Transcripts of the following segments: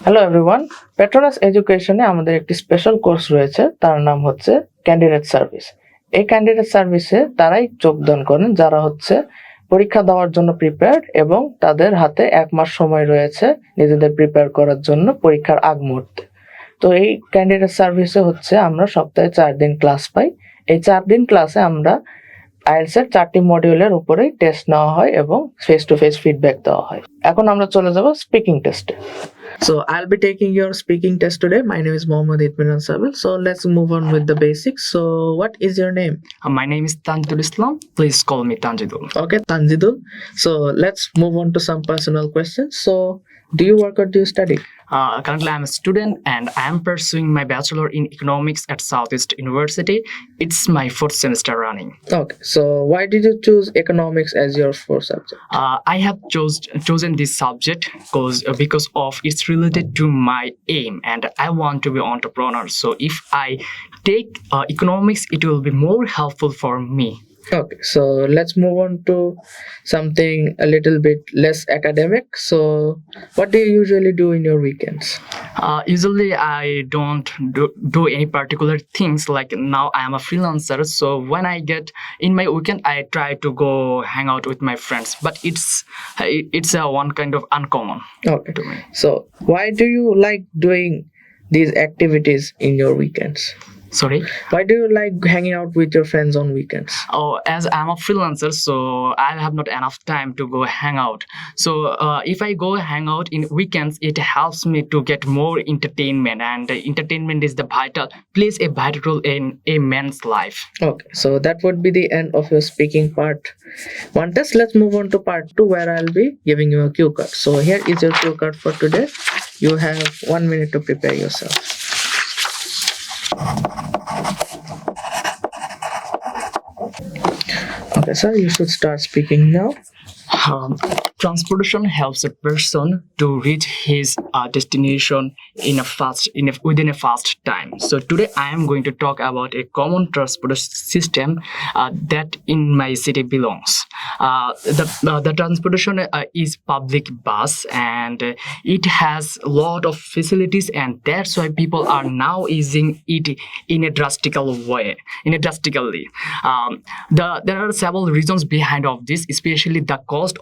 Hello everyone, Petronas এডুকেশনে আমাদের একটি special course রয়েছে, তার নাম হচ্ছে ক্যান্ডিডেট সার্ভিস। এই ক্যান্ডিডেট সার্ভিসে তারাই যোগদান করেন যারা হচ্ছে পরীক্ষা দেওয়ার জন্য প্রিপেয়ার্ড এবং তাদের হাতে 1 মাস সময় রয়েছে নিজেদের প্রিপেয়ার করার জন্য পরীক্ষার আগ মুহূর্তে। তো এই ক্যান্ডিডেট সার্ভিসে হচ্ছে আমরা সপ্তাহে 4 দিন ক্লাস পাই। এই 4 দিন ক্লাসে আমরা আইএলটিএস এর 4টি মডিউলের উপরেই টেস্ট নেওয়া হয় এবং ফেস টু ফেস ফিডব্যাক দেওয়া হয়। এখন আমরা চলে যাব স্পিকিং টেস্টে। So I'll be taking your speaking test today. My name is Mohammad Itminan Sabil. So let's move on with the basics. So what is your name? My name is Tanjidul Islam. Please call me Tanjidul. Okay, Tanjidul. So let's move on to some personal questions. So do you work or do you study? Currently, I'm a student and I am pursuing my bachelor in economics at Southeast University. It's my 4th semester running. Okay, so why did you choose economics as your first subject? I have chosen this subject because of it's related to my aim, and I want to be entrepreneur. So if I take economics, it will be more helpful for me. Okay, so let's move on to something a little bit less academic. So what do you usually do in your weekends? Usually I don't do any particular things. Like now I am a freelancer, so when I get in my weekend I try to go hang out with my friends, but it's a one kind of uncommon Okay, to me. so why do you like doing these activities in your weekends? Sorry. Why do you like hanging out with your friends on weekends? Oh, as I'm a freelancer, so I have not enough time to go hang out. So if I go hang out in weekends, it helps me to get more entertainment, and entertainment is plays a vital role in a man's life. Okay, so that would be the end of your speaking part 1 test. Let's move on to part 2, where I'll be giving you a cue card. So here is your cue card for today. You have 1 minute to prepare yourself. Okay, sir, you should start speaking now. Transportation helps a person to reach his destination within a fast time. So today I am going to talk about a common transportation system that in my city belongs. The transportation is public bus, and it has a lot of facilities, and that's why people are now using it in a drastically. There are several reasons behind of this, especially the cost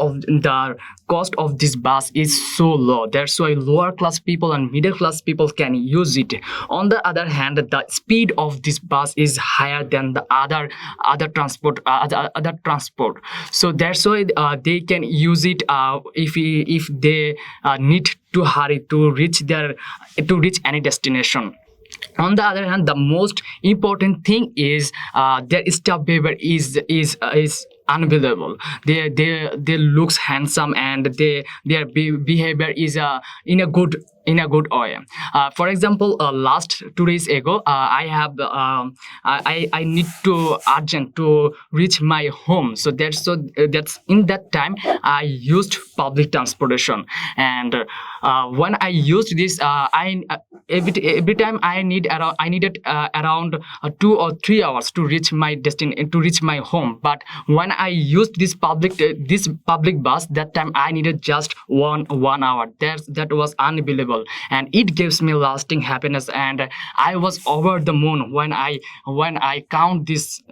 of this bus is so low. That's why lower class people and middle class people can use it. On the other hand, the speed of this bus is higher than the other transport. So that's why they can use it if they need to hurry to reach any destination. On the other hand, the most important thing is their staff behavior is unbelievable. They looks handsome, and their behavior is in a good way. For example, last 2 days ago, I need to urgent to reach my home. So that's in that time I used public transportation, and when I used this, every time I needed around 2 or 3 hours to reach my home. But when I used this public bus, that time I needed just one hour. That was unbelievable, and it gives me lasting happiness, and I was over the moon when I count these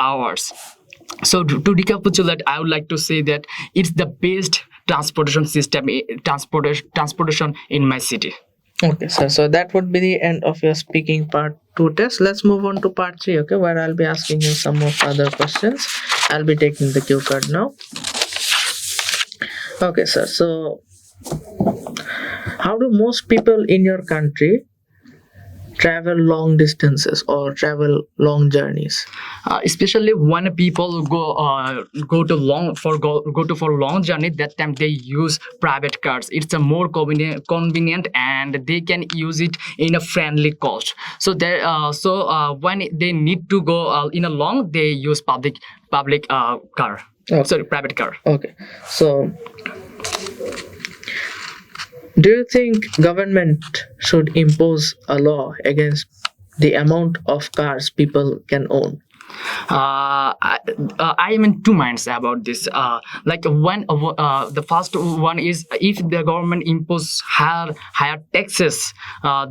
hours. So to recapitulate, I would like to say that it's the best transportation in my city. Okay, sir. So that would be the end of your speaking part 2 test. Let's move on to part 3, okay, where I'll be asking you some of other questions. I'll be taking the cue card now. Okay, sir. So how do most people in your country travel long distances or travel long journeys? Especially when people go for long journey, that time they use private cars. It's a more convenient, and they can use it in a friendly cost. So when they need to go in a long, they use public car. Okay. Sorry, private car. Okay, so do you think government should impose a law against the amount of cars people can own? I am in two minds about this. Like when the first one is if the government impose higher taxes,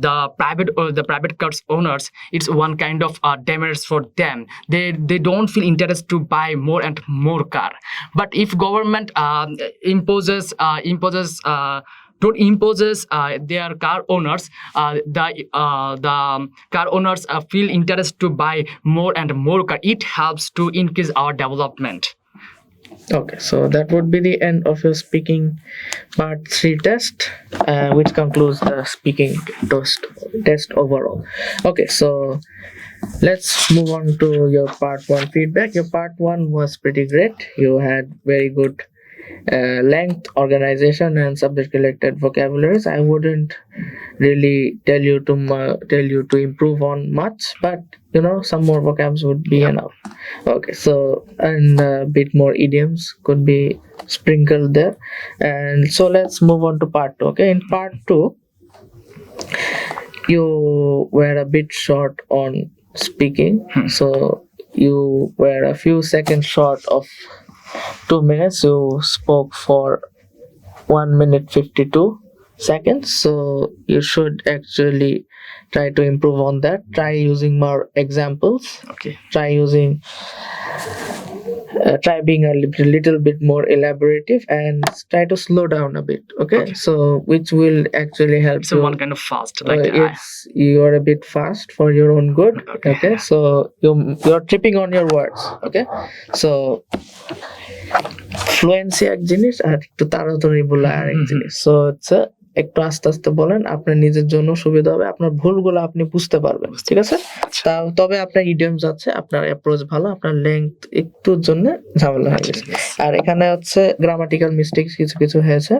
the private cars owners, it's one kind of damage for them. They don't feel interest to buy more and more car. But if government don't imposes their car owners, the car owners feel interest to buy more and more car. It helps to increase our development. Okay, so that would be the end of your speaking part 3 test, which concludes the speaking test overall. Okay, so let's move on to your part 1 feedback. Your part 1 was pretty great. You had very good length, organization, and subject related vocabularies. I wouldn't really tell you to improve on much, but some more vocabs would be enough. Okay, so and a bit more idioms could be sprinkled there. And so let's move on to part 2. Okay, in part 2 you were a bit short on speaking, so you were a few seconds short of 2 minutes. You spoke for 1 minute 52 seconds, so you should actually try to improve on that. Try using more examples. Okay. Try being a little bit more elaborative, and try to slow down a bit. Okay. So which will actually help So you. one kind of fast, like You are a bit fast for your own good. Okay. So you're tripping on your words. Okay. So fluency এক জিনিস আর একটু তাড়াতাড়ি বলা আরেক জিনিস। So হচ্ছে একটু আস্তে আস্তে বলেন, আপনার নিজের জন্য সুবিধা হবে, আপনার ভুলগুলো আপনি বুঝতে পারবেন। ঠিক আছে, তবে আপনার ইডিয়মস আছে, আপনার অ্যাপ্রোচ ভালো, আপনার লেংথ একটুর জন্য ঝামেলা হয়ে গেছে। আর এখানে হচ্ছে গ্রামাটিক্যাল মিস্টেক কিছু কিছু হয়েছে।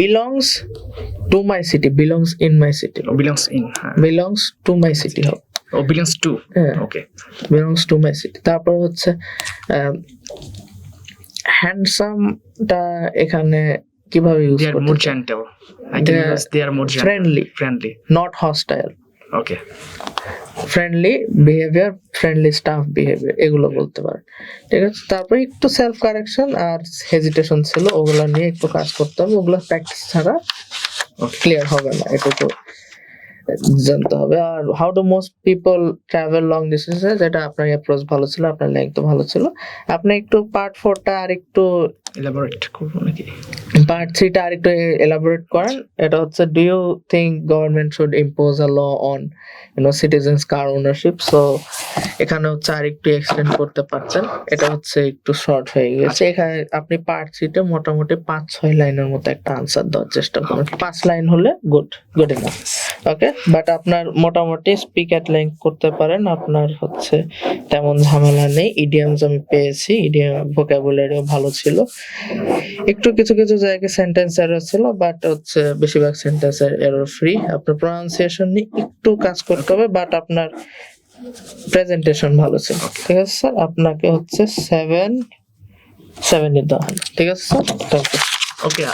belongs to my city, belongs in my city, belongs to my city হবে। belongs to, okay, belongs to my city। তারপর হচ্ছে হ্যান্ডসাম টা এখানে কিভাবে ইউজ করতে? they are more gentle. I can use they are more gentle. friendly, not hostile. Okay. Friendly behaviour, friendly staff behaviour, এগুলো বলতে পারেন। ঠিক আছে, তারপরে একটু সেলফ কারেকশন আর হেজিটেশন ছিল, ওগুলো নিয়ে একটু কাজ করতে হবে। ওগুলো প্র্যাকটিস ছাড়া ক্লিয়ার হবে না, এটুকু জানতে হবে। আর how do most people travel long ডিস্টেন্সে, যেটা আপনার অ্যাপ্রোচ ভালো ছিল, আপনার লেংথ ভালো ছিল। আপনি একটু পার্ট 4টা আর একটু এলাবোরেট করব নাকি? পার্ট 3টা আর একটু এলাবোরেট করেন। এটা হচ্ছে, do you think government should impose a law on citizens car ownership? So এখানে হচ্ছে আর একটু এক্সটেন্ড করতে পারতেন, এটা হচ্ছে একটু শর্ট হয়ে গেছে। এখানে আপনি পার্ট 3তে মোটামুটি 5-6 লাইনের মতো একটা আনসার দেওয়ার চেষ্টা করুন। 5 লাইন হলে গুড এনাফ। ওকে, বাট আপনার মোটামুটি স্পিক এট লেংথ করতে পারেন, আপনার হচ্ছে তেমন ঝামেলা নেই। ইডিয়ামস আমি পেয়েছি, ইডিয়াম ভোকাবুলারিও ভালো ছিল। একটু কিছু কিছু জায়গায় সেন্টেন্স এরর ছিল, বাট হচ্ছে বেশিরভাগ সেন্টেন্সের এরর ফ্রি। আপনার প্রনাউন্সিয়েশন নিয়ে একটু কাজ করতে হবে, বাট আপনার প্রেজেন্টেশন ভালো ছিল। ঠিক আছে স্যার, আপনাকে হচ্ছে 7 দিতে হবে। ঠিক আছে sir, thank you. Okay,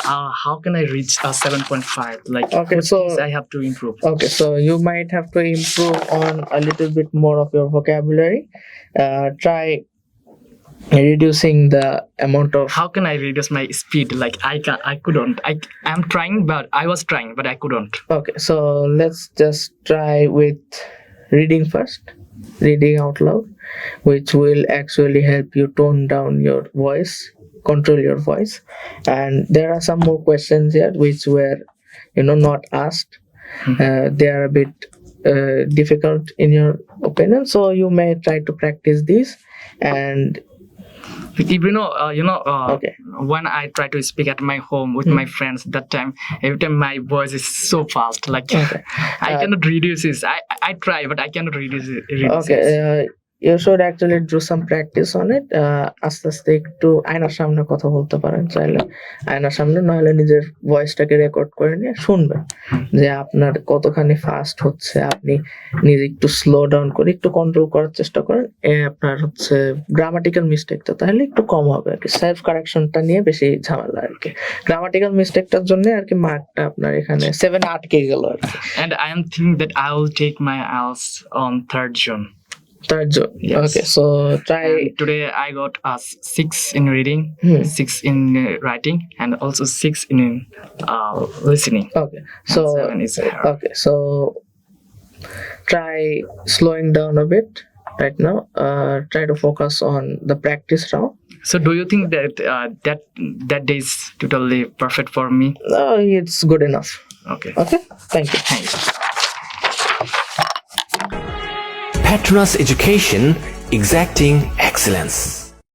how can I reach 7.5? Like, okay, what so things I have to improve? Okay, so you might have to improve on a little bit more of your vocabulary. Try reducing the amount of. How can I reduce my speed? Like, I couldn't. I'm trying, but I was trying, but I couldn't. Okay, so let's just try with reading first, reading out loud, which will actually help you tone down your voice, control your voice. And there are some more questions here which were not asked. They are a bit difficult in your opinion, so you may try to practice these. And okay, when I try to speak at my home with my friends, that time every time my voice is so fast, like I cannot reduce this. I try, but I cannot reduce it. Okay, you should actually do some practice on it. আস্তে আস্তে একটু আয়নার সামনে কথা বলতে পারেন, চাইলে আয়নার সামনে, নাহলে নিজের ভয়েসটাকে রেকর্ড করে নিয়ে শুনবেন যে আপনার কতখানি ফাস্ট হচ্ছে। আপনি নিজে একটু স্লো ডাউন করে একটু কন্ট্রোল করার চেষ্টা করেন, আপনার হচ্ছে গ্রামাটিক্যাল মিস্টেকটা তাহলে একটু কম হবে আর কি। সেলফ কারেকশনটা নিয়ে বেশি ঝামেলা আর কি। গ্রামাটিক্যাল মিস্টেকটার জন্য আর কি মার্কটা আপনার এখানে 7 আটকে গেল আর কি। And I am thinking that I will take my IELTS on 3rd June. Tarjo. Yes. Okay, so try. And today I got a 6 in reading, 6 in writing, and also 6 in listening. Okay, so 7 is error. okay, so try slowing down a bit right now. Try to focus on the practice round. So do you think that that day is totally perfect for me? It's good enough. Okay. Okay, thank you. Thanks. Petronas Education, exacting excellence.